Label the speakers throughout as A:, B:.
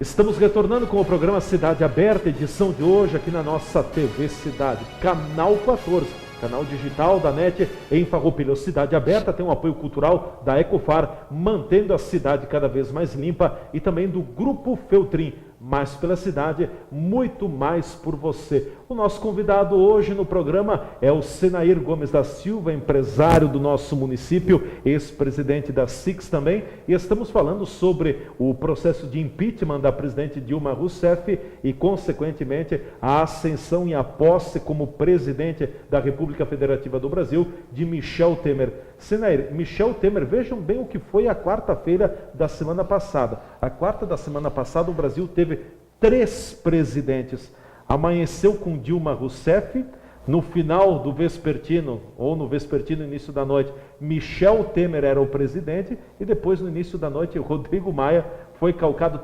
A: Estamos retornando com o programa Cidade Aberta, edição de hoje aqui na nossa TV Cidade, canal 14, canal digital da NET em Farroupilha. Cidade Aberta tem um apoio cultural da Ecofar, mantendo a cidade cada vez mais limpa, e também do Grupo Feltrin, mais pela cidade, muito mais por você. O nosso convidado hoje no programa é o Senair Gomes da Silva, empresário do nosso município, ex-presidente da SIX também, e estamos falando sobre o processo de impeachment da presidente Dilma Rousseff e, consequentemente, a ascensão e a posse como presidente da República Federativa do Brasil de Michel Temer. Senair, Michel Temer, vejam bem o que foi a quarta-feira da semana passada. A quarta da semana passada o Brasil teve 3 presidentes. Amanheceu com Dilma Rousseff, no final do vespertino, ou no vespertino, início da noite, Michel Temer era o presidente, e depois no início da noite, Rodrigo Maia foi calcado,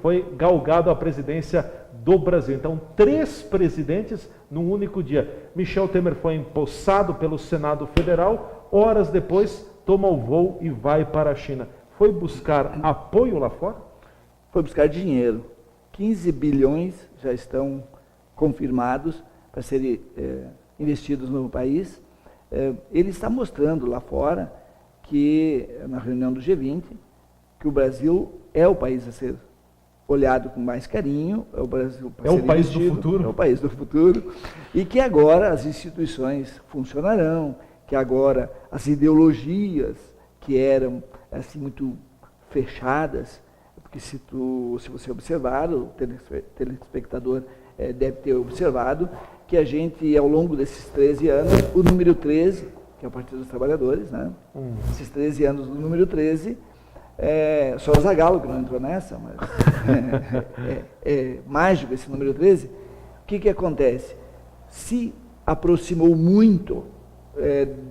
A: foi galgado a presidência do Brasil. Então, 3 presidentes num único dia. Michel Temer foi empossado pelo Senado Federal, horas depois toma o voo e vai para a China. Foi buscar apoio lá fora?
B: Foi buscar dinheiro. 15 bilhões já estão confirmados para serem investidos no país. Ele está mostrando lá fora que, na reunião do G20, que o Brasil é o país a ser olhado com mais carinho, é o Brasil
A: é o país do futuro.
B: É o país do futuro, e que agora as instituições funcionarão, que agora as ideologias que eram assim muito fechadas, porque se você observar, o telespectador deve ter observado, que a gente, ao longo desses 13 anos, o número 13, que é o Partido dos Trabalhadores, né? Esses 13 anos do número 13, só o Zagallo que não entrou nessa, mas é mágico esse número 13. O que acontece? Se aproximou muito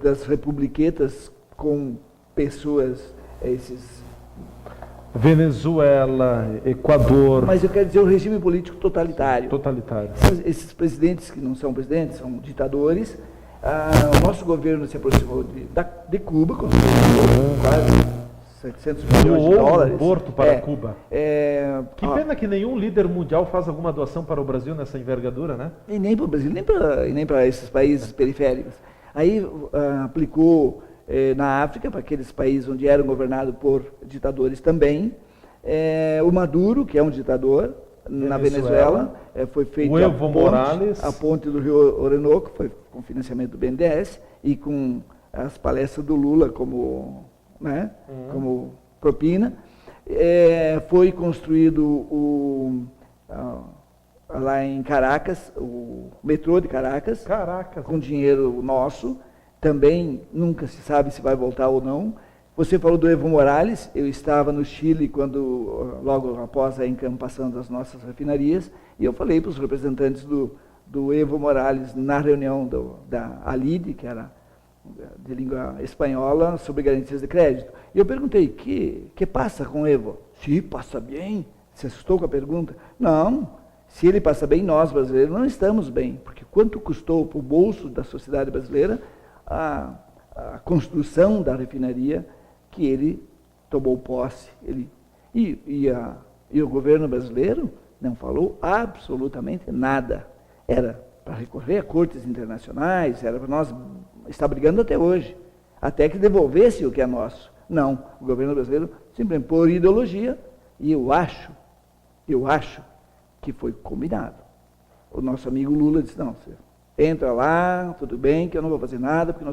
B: das republiquetas com pessoas, esses...
A: Venezuela, Equador...
B: Mas eu quero dizer o regime político totalitário.
A: Totalitário.
B: Esses presidentes que não são presidentes, são ditadores. O nosso governo se aproximou de Cuba, com quase 700 milhões de dólares.
A: Um porto para Cuba.
B: Que
A: pena que nenhum líder mundial faz alguma doação para o Brasil nessa envergadura, né?
B: E nem para o Brasil, nem para esses países periféricos. Aí aplicou na África, para aqueles países onde eram governados por ditadores também. O Maduro, que é um ditador, na Venezuela, foi feito
A: o Evo Morales.
B: A ponte do Rio Orinoco, foi com financiamento do BNDES e com as palestras do Lula como propina. Foi construído lá em Caracas, o metrô de Caracas, com dinheiro nosso. Também nunca se sabe se vai voltar ou não. Você falou do Evo Morales. Eu estava no Chile logo após a encampação das nossas refinarias, e eu falei para os representantes do Evo Morales na reunião da ALIDE, que era de língua espanhola, sobre garantias de crédito. E eu perguntei, que passa com o Evo? Sim, passa bem. Se assustou com a pergunta? Não, se ele passa bem, nós brasileiros não estamos bem, porque quanto custou para o bolso da sociedade brasileira a construção da refinaria que ele tomou posse. E o governo brasileiro não falou absolutamente nada. Era para recorrer a cortes internacionais, era para nós estar brigando até hoje, até que devolvesse o que é nosso. Não, o governo brasileiro simplesmente por ideologia, e eu acho que foi combinado. O nosso amigo Lula disse, não, você entra lá, tudo bem, que eu não vou fazer nada, porque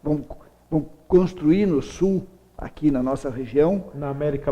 B: vamos construir no sul, aqui na nossa região,
A: na América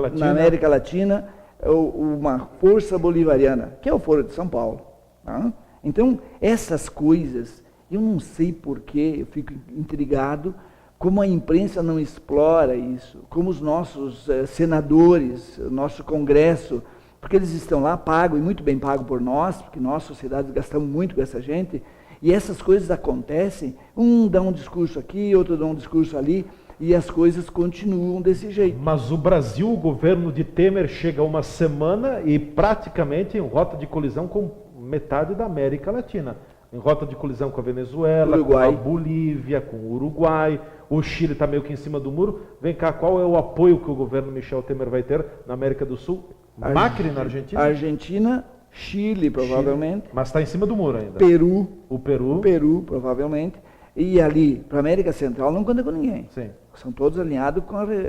A: Latina,
B: uma força bolivariana, que é o Foro de São Paulo. Tá? Então, essas coisas, eu não sei porquê, eu fico intrigado, como a imprensa não explora isso, como os nossos senadores, o nosso Congresso, porque eles estão lá pagos, e muito bem pagos por nós, porque nós, sociedades, gastamos muito com essa gente, e essas coisas acontecem, um dá um discurso aqui, outro dá um discurso ali, e as coisas continuam desse jeito.
A: Mas o Brasil, o governo de Temer, chega uma semana e praticamente em rota de colisão com metade da América Latina. Em rota de colisão com a Venezuela,
B: Uruguai.
A: Com a Bolívia, com o Uruguai, o Chile está meio que em cima do muro. Vem cá, qual é o apoio que o governo Michel Temer vai ter na América do Sul Macri na Argentina?
B: Argentina, Chile, provavelmente.
A: Chile. Mas está em cima do muro ainda.
B: Peru.
A: O Peru.
B: Peru, provavelmente. E ali, para a América Central, não conta com ninguém.
A: Sim.
B: São todos alinhados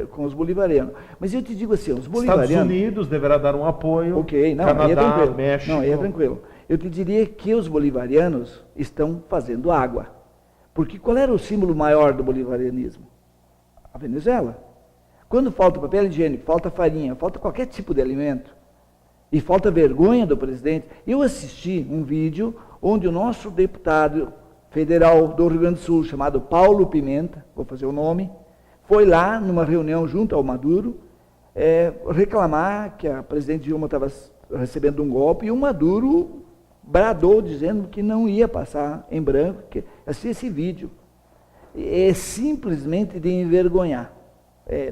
B: com os bolivarianos. Mas eu te digo assim, os bolivarianos...
A: Estados Unidos deverá dar um apoio.
B: Ok, não,
A: Canadá,
B: aí é tranquilo.
A: México.
B: Não, aí é tranquilo. Eu te diria que os bolivarianos estão fazendo água. Porque qual era o símbolo maior do bolivarianismo? A Venezuela. Quando falta papel higiênico, falta farinha, falta qualquer tipo de alimento, e falta vergonha do presidente, eu assisti um vídeo onde o nosso deputado federal do Rio Grande do Sul, chamado Paulo Pimenta, vou fazer o nome, foi lá numa reunião junto ao Maduro, reclamar que a presidente Dilma estava recebendo um golpe, e o Maduro bradou dizendo que não ia passar em branco, que assisti esse vídeo. É simplesmente de envergonhar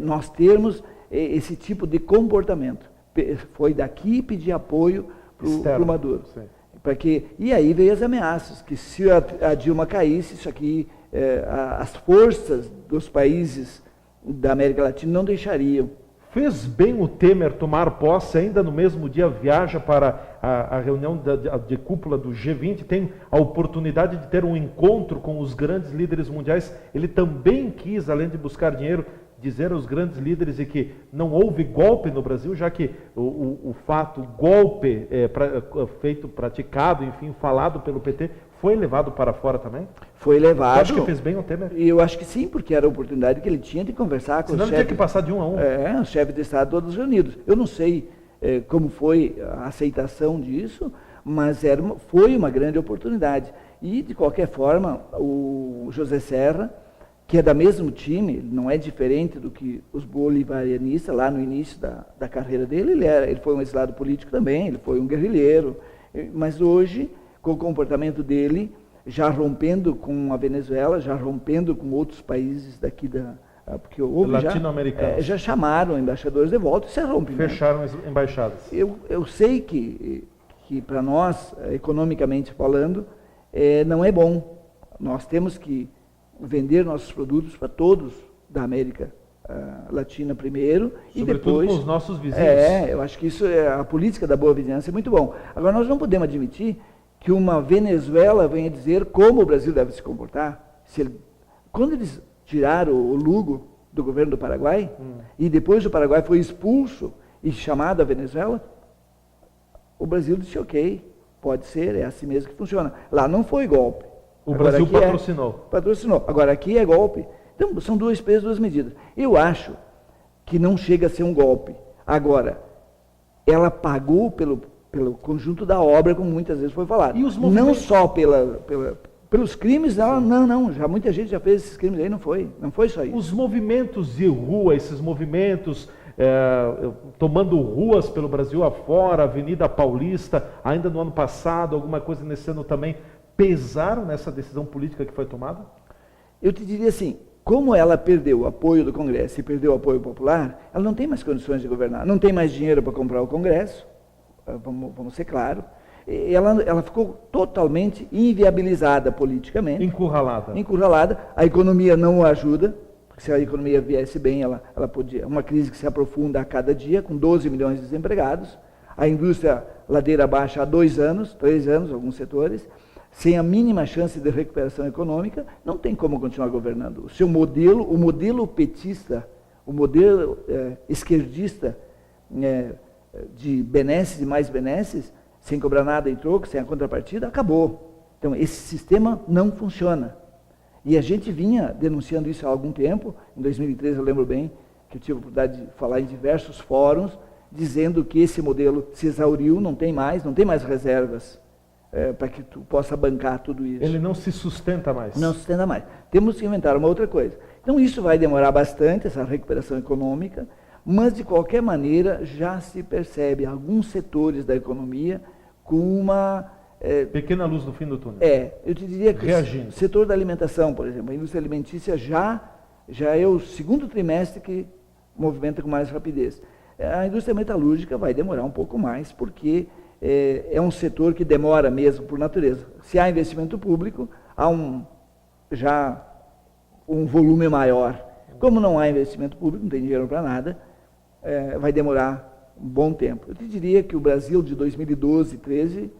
B: nós termos esse tipo de comportamento. Foi daqui pedir apoio para o Maduro. E aí veio as ameaças, que se a Dilma caísse, isso aqui, as forças dos países da América Latina não deixariam.
A: Fez bem o Temer tomar posse, ainda no mesmo dia viaja para a reunião de cúpula do G20, tem a oportunidade de ter um encontro com os grandes líderes mundiais. Ele também quis, além de buscar dinheiro, dizer aos grandes líderes e que não houve golpe no Brasil, já que o golpe praticado, enfim, falado pelo PT, foi levado para fora também?
B: Foi levado.
A: Você acha que fez bem o Temer?
B: Eu acho que sim, porque era a oportunidade que ele tinha de conversar com os chefes.
A: Senão ele tinha que passar de um a um.
B: Os chefes de Estado todos reunidos. Eu não sei como foi a aceitação disso, mas foi uma grande oportunidade. E, de qualquer forma, o José Serra, que é do mesmo time, não é diferente do que os bolivarianistas, lá no início da carreira dele, ele foi um exilado político também, ele foi um guerrilheiro, mas hoje, com o comportamento dele, já rompendo com a Venezuela, já rompendo com outros países daqui porque houve
A: latino-americanos.
B: Já chamaram embaixadores de volta, isso é rompimento.
A: Fecharam as embaixadas.
B: Eu sei que para nós, economicamente falando, não é bom. Nós temos que vender nossos produtos para todos da América Latina primeiro, e depois
A: com os nossos vizinhos.
B: Eu acho que isso a política da boa vizinhança é muito bom. Agora, nós não podemos admitir que uma Venezuela venha dizer como o Brasil deve se comportar. Quando eles tiraram o Lugo do governo do Paraguai, e depois o Paraguai foi expulso e chamado a Venezuela, o Brasil disse, ok, pode ser, é assim mesmo que funciona. Lá não foi golpe.
A: O Brasil patrocinou.
B: Patrocinou. Agora, aqui é golpe. Então, são duas pesos, duas medidas. Eu acho que não chega a ser um golpe. Agora, ela pagou pelo conjunto da obra, como muitas vezes foi falado.
A: E os movimentos?
B: Não só pelos crimes, não. Já, muita gente já fez esses crimes aí, não foi só isso.
A: Os movimentos de rua, esses movimentos tomando ruas pelo Brasil afora, Avenida Paulista, ainda no ano passado, alguma coisa nesse ano também, pesaram nessa decisão política que foi tomada?
B: Eu te diria assim, como ela perdeu o apoio do Congresso e perdeu o apoio popular, ela não tem mais condições de governar, não tem mais dinheiro para comprar o Congresso, vamos ser claros, ela ficou totalmente inviabilizada politicamente. Encurralada, a economia não o ajuda, porque se a economia viesse bem, ela podia, uma crise que se aprofunda a cada dia, com 12 milhões de desempregados, a indústria ladeira abaixo há 2 anos, 3 anos, alguns setores, sem a mínima chance de recuperação econômica, não tem como continuar governando. O modelo petista, o modelo esquerdista de benesses e mais benesses, sem cobrar nada em troco, sem a contrapartida, acabou. Então, esse sistema não funciona. E a gente vinha denunciando isso há algum tempo. Em 2013, eu lembro bem, que eu tive a oportunidade de falar em diversos fóruns, dizendo que esse modelo se exauriu, não tem mais reservas para que tu possa bancar tudo isso.
A: Ele não se sustenta mais.
B: Não sustenta mais. Temos que inventar uma outra coisa. Então, isso vai demorar bastante, essa recuperação econômica, mas, de qualquer maneira, já se percebe alguns setores da economia com uma...
A: pequena luz no fim do túnel.
B: Eu te diria que o setor da alimentação, por exemplo, a indústria alimentícia já é o segundo trimestre que movimenta com mais rapidez. A indústria metalúrgica vai demorar um pouco mais, porque é um setor que demora mesmo por natureza. Se há investimento público, há já um volume maior. Como não há investimento público, não tem dinheiro para nada, vai demorar um bom tempo. Eu te diria que o Brasil de 2012, 13,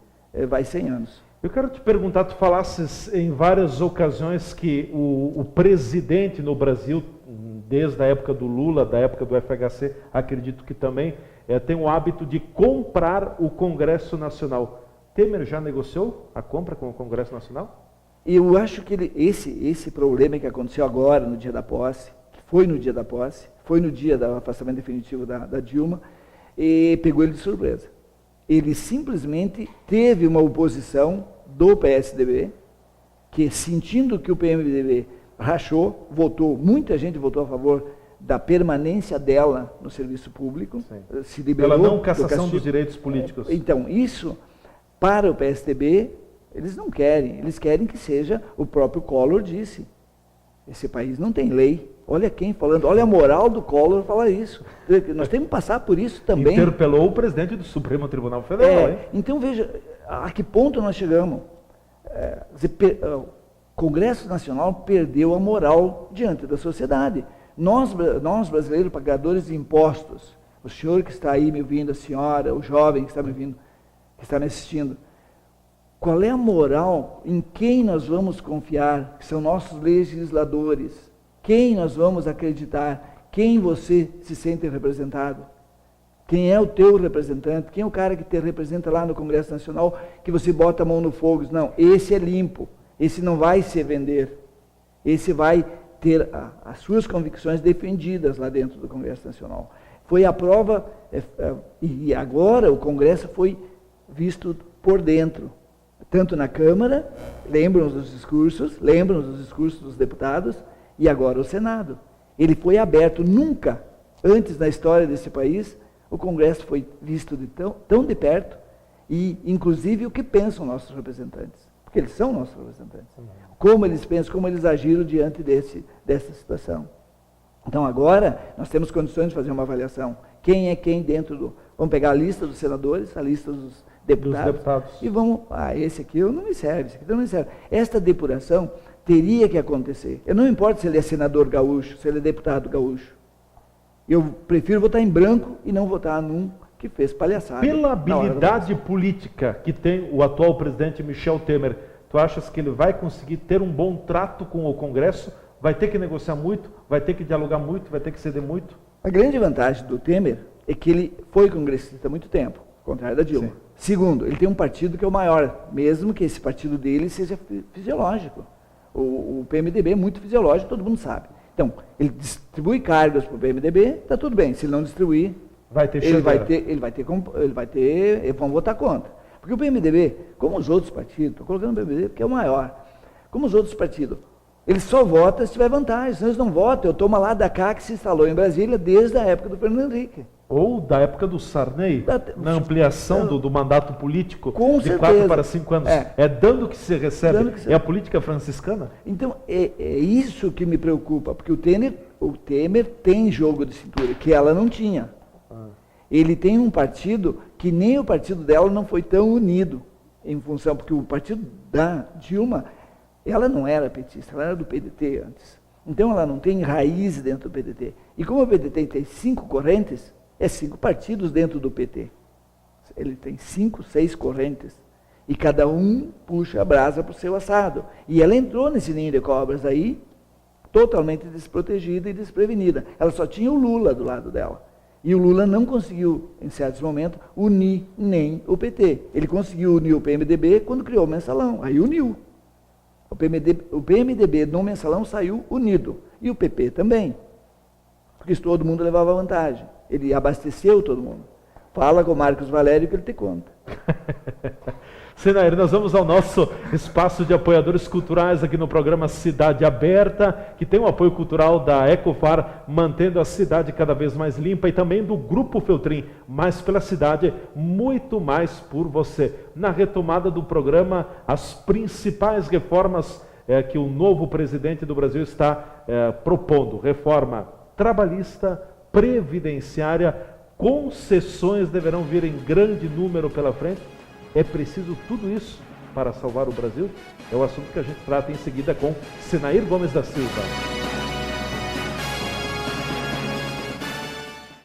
B: vai 100 anos.
A: Eu quero te perguntar, tu falasses em várias ocasiões que o presidente no Brasil, desde a época do Lula, da época do FHC, acredito que também, tem o hábito de comprar o Congresso Nacional. Temer já negociou a compra com o Congresso Nacional?
B: Eu acho que esse problema que aconteceu agora, no dia da posse, que foi no dia da posse, foi no dia do afastamento definitivo da Dilma, e pegou ele de surpresa. Ele simplesmente teve uma oposição do PSDB, que sentindo que o PMDB rachou, muita gente votou a favor da permanência dela no serviço público, se liberou.
A: Pela não cassação dos direitos políticos.
B: Então, isso, para o PSDB, eles não querem, eles querem que seja, o próprio Collor disse, esse país não tem lei. Olha quem falando, olha a moral do Collor falar isso. Nós temos que passar por isso também.
A: Interpelou o presidente do Supremo Tribunal Federal.
B: Então veja, a que ponto nós chegamos. O Congresso Nacional perdeu a moral diante da sociedade. Nós brasileiros, pagadores de impostos, o senhor que está aí me ouvindo, a senhora, o jovem que está me ouvindo, que está me assistindo, qual é a moral em quem nós vamos confiar, que são nossos legisladores? Quem nós vamos acreditar? Quem você se sente representado? Quem é o teu representante? Quem é o cara que te representa lá no Congresso Nacional, que você bota a mão no fogo? Não, esse é limpo, esse não vai se vender, esse vai ter as suas convicções defendidas lá dentro do Congresso Nacional. Foi a prova, e agora o Congresso foi visto por dentro, tanto na Câmara, lembram dos discursos dos deputados, e agora o Senado. Ele foi aberto, nunca antes na história desse país, o Congresso foi visto tão de perto, e inclusive o que pensam nossos representantes, porque eles são nossos representantes, como eles pensam, como eles agiram diante dessa situação. Então agora nós temos condições de fazer uma avaliação, quem é quem dentro do... Vamos pegar a lista dos senadores, a lista dos deputados. E vamos, esse aqui não me serve, esse aqui não me serve. Esta depuração teria que acontecer. Eu não importa se ele é senador gaúcho, se ele é deputado gaúcho. Eu prefiro votar em branco e não votar num que fez palhaçada.
A: Pela habilidade política que tem o atual presidente Michel Temer, tu achas que ele vai conseguir ter um bom trato com o Congresso? Vai ter que negociar muito? Vai ter que dialogar muito? Vai ter que ceder muito?
B: A grande vantagem do Temer é que ele foi congressista há muito tempo, ao contrário da Dilma. Sim. Segundo, ele tem um partido que é o maior, mesmo que esse partido dele seja fisiológico. O PMDB é muito fisiológico, todo mundo sabe. Então, ele distribui cargos para o PMDB, está tudo bem. Se ele não distribuir, eles vão votar contra. Porque o PMDB, como os outros partidos, estou colocando o PMDB porque é o maior, como os outros partidos, ele só vota se tiver vantagem, senão eles não votam. Eu tomo lá da cá que se instalou em Brasília desde a época do Fernando Henrique.
A: Ou da época do Sarney, na ampliação do mandato político de 4 para 5 anos. É dando que se recebe. É a política franciscana?
B: Então, é isso que me preocupa, porque o Temer tem jogo de cintura, que ela não tinha. Ele tem um partido que nem o partido dela não foi tão unido, em função, porque o partido da Dilma, ela não era petista, ela era do PDT antes. Então, ela não tem raiz dentro do PDT. E como o PDT tem 5 correntes, 5 partidos dentro do PT. Ele tem 5, 6 correntes. E cada um puxa a brasa para o seu assado. E ela entrou nesse ninho de cobras aí, totalmente desprotegida e desprevenida. Ela só tinha o Lula do lado dela. E o Lula não conseguiu, em certos momentos, unir nem o PT. Ele conseguiu unir o PMDB quando criou o Mensalão. Aí uniu. O PMDB no Mensalão saiu unido. E o PP também. Porque todo mundo levava vantagem. Ele abasteceu todo mundo. Fala com o Marcos Valério que ele te conta.
A: Senair, nós vamos ao nosso espaço de apoiadores culturais aqui no programa Cidade Aberta, que tem o apoio cultural da Ecofar, mantendo a cidade cada vez mais limpa, e também do Grupo Feltrin, mais pela cidade, muito mais por você. Na retomada do programa, as principais reformas que o novo presidente do Brasil está propondo. Reforma trabalhista, previdenciária, concessões deverão vir em grande número pela frente. É preciso tudo isso para salvar o Brasil? É o assunto que a gente trata em seguida com Senair Gomes da Silva.